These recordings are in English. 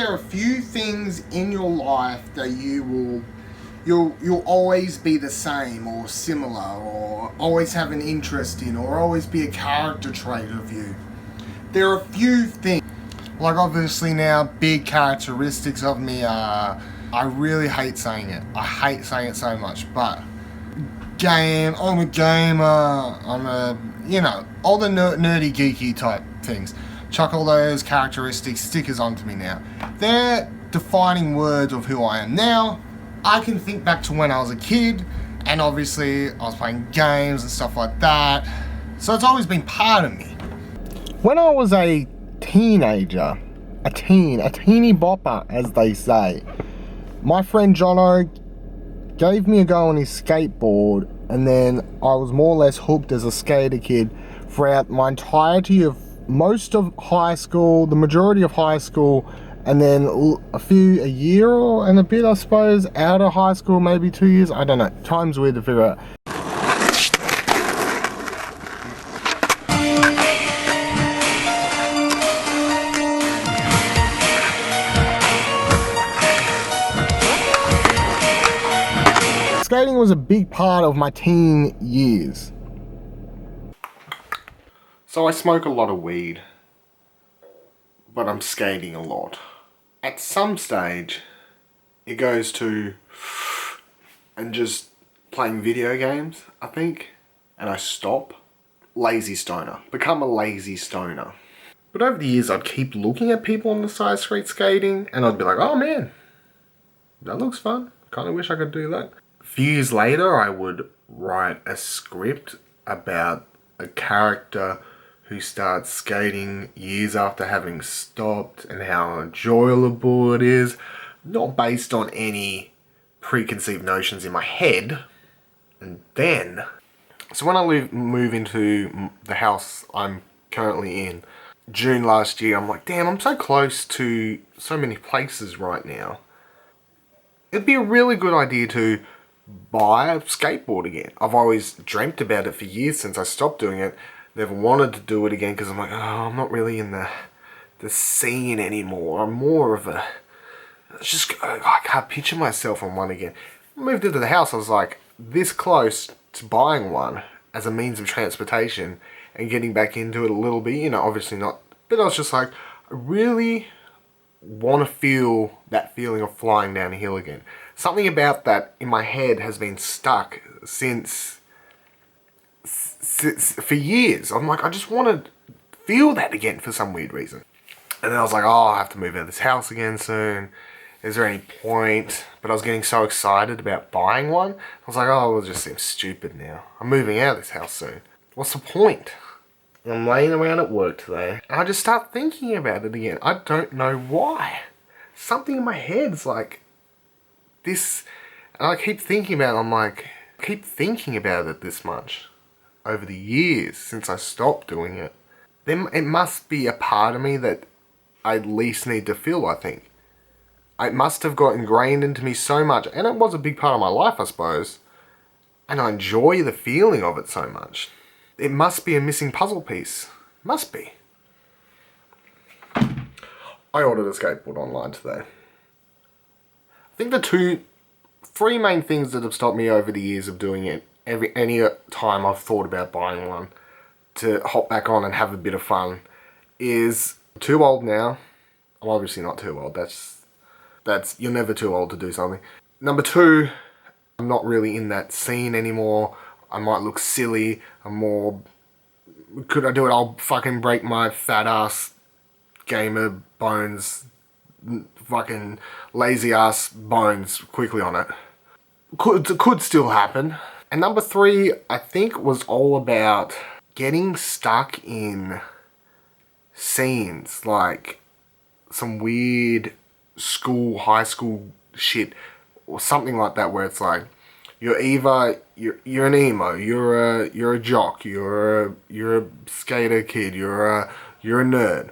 there are few things in your life that you'll always be the same or similar or always have an interest in or always be a character trait of you. There are a few things, like obviously now big characteristics of me are, I really hate saying it. I hate saying it so much, but I'm a gamer, all the nerdy geeky type things. Chuck all those characteristics, stickers onto me now. They're defining words of who I am now. I can think back to when I was a kid, and obviously I was playing games and stuff like that. So it's always been part of me. When I was a teenager, a teeny bopper, as they say, my friend Jono gave me a go on his skateboard, and then I was more or less hooked as a skater kid throughout my entirety of most of high school, the majority of high school, and then a year and a bit, I suppose, out of high school, maybe 2 years, I don't know. Time's weird to figure out. Skating was a big part of my teen years. So I smoke a lot of weed, but I'm skating a lot. At some stage, it goes to and just playing video games, I think, and I stop. Lazy stoner. Become a lazy stoner. But over the years, I'd keep looking at people on the side of the street skating, and I'd be like, oh man, that looks fun. Kind of wish I could do that. A few years later, I would write a script about a character who starts skating years after having stopped and how enjoyable it is, not based on any preconceived notions in my head. And then, so when I move into the house I'm currently in, June last year, I'm like, damn, I'm so close to so many places right now. It'd be a really good idea to buy a skateboard again. I've always dreamt about it for years since I stopped doing it. Never wanted to do it again because I'm like, oh, I'm not really in the scene anymore. I'm more of a, I can't picture myself on one again. I moved into the house, I was like this close to buying one as a means of transportation and getting back into it a little bit, obviously not, but I was just like, I really want to feel that feeling of flying down a hill again. Something about that in my head has been stuck for years. I'm like, I just want to feel that again for some weird reason. And then I was like, oh, I have to move out of this house again soon. Is there any point? But I was getting so excited about buying one. I was like, oh, it just seems stupid now. I'm moving out of this house soon. What's the point? And I'm laying around at work today, and I just start thinking about it again. I don't know why. Something in my head's like, this, and I keep thinking about it. I'm like, I keep thinking about it this much over the years since I stopped doing it. Then it must be a part of me that I at least need to feel, I think. It must have got ingrained into me so much, and it was a big part of my life, I suppose. And I enjoy the feeling of it so much. It must be a missing puzzle piece. Must be. I ordered a skateboard online today. I think the three main things that have stopped me over the years of doing it, any time I've thought about buying one to hop back on and have a bit of fun, is I'm too old now. I'm obviously not too old. That's you're never too old to do something. Number two, I'm not really in that scene anymore. I might look silly. I'm more, could I do it? I'll fucking break my fat ass gamer bones, fucking lazy ass bones quickly on it. Could still happen. And number three, I think, was all about getting stuck in scenes, like some weird high school shit or something like that, where it's like you're either you're an emo, you're a jock, you're a skater kid, you're a nerd.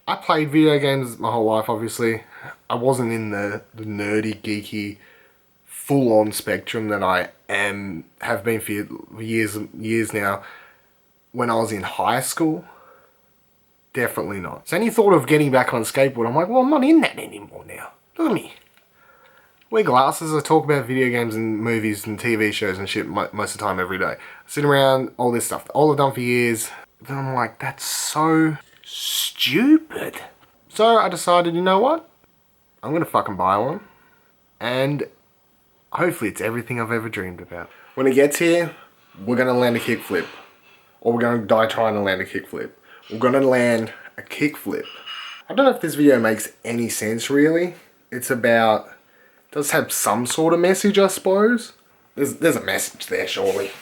I played video games my whole life, obviously. I wasn't in the nerdy, geeky, full-on spectrum that I have been for years now. When I was in high school, Definitely not. So any thought of getting back on skateboard, I'm like, well, I'm not in that anymore now. Look at me. Wear glasses, I talk about video games and movies and TV shows and shit most of the time every day. Sit around, all this stuff, all I've done for years. Then I'm like, that's so stupid. So I decided, you know what? I'm gonna fucking buy one. And hopefully it's everything I've ever dreamed about. When it gets here, we're gonna land a kickflip. Or we're gonna die trying to land a kickflip. We're gonna land a kickflip. I don't know if this video makes any sense really. It's about, does have some sort of message, I suppose. There's a message there, surely.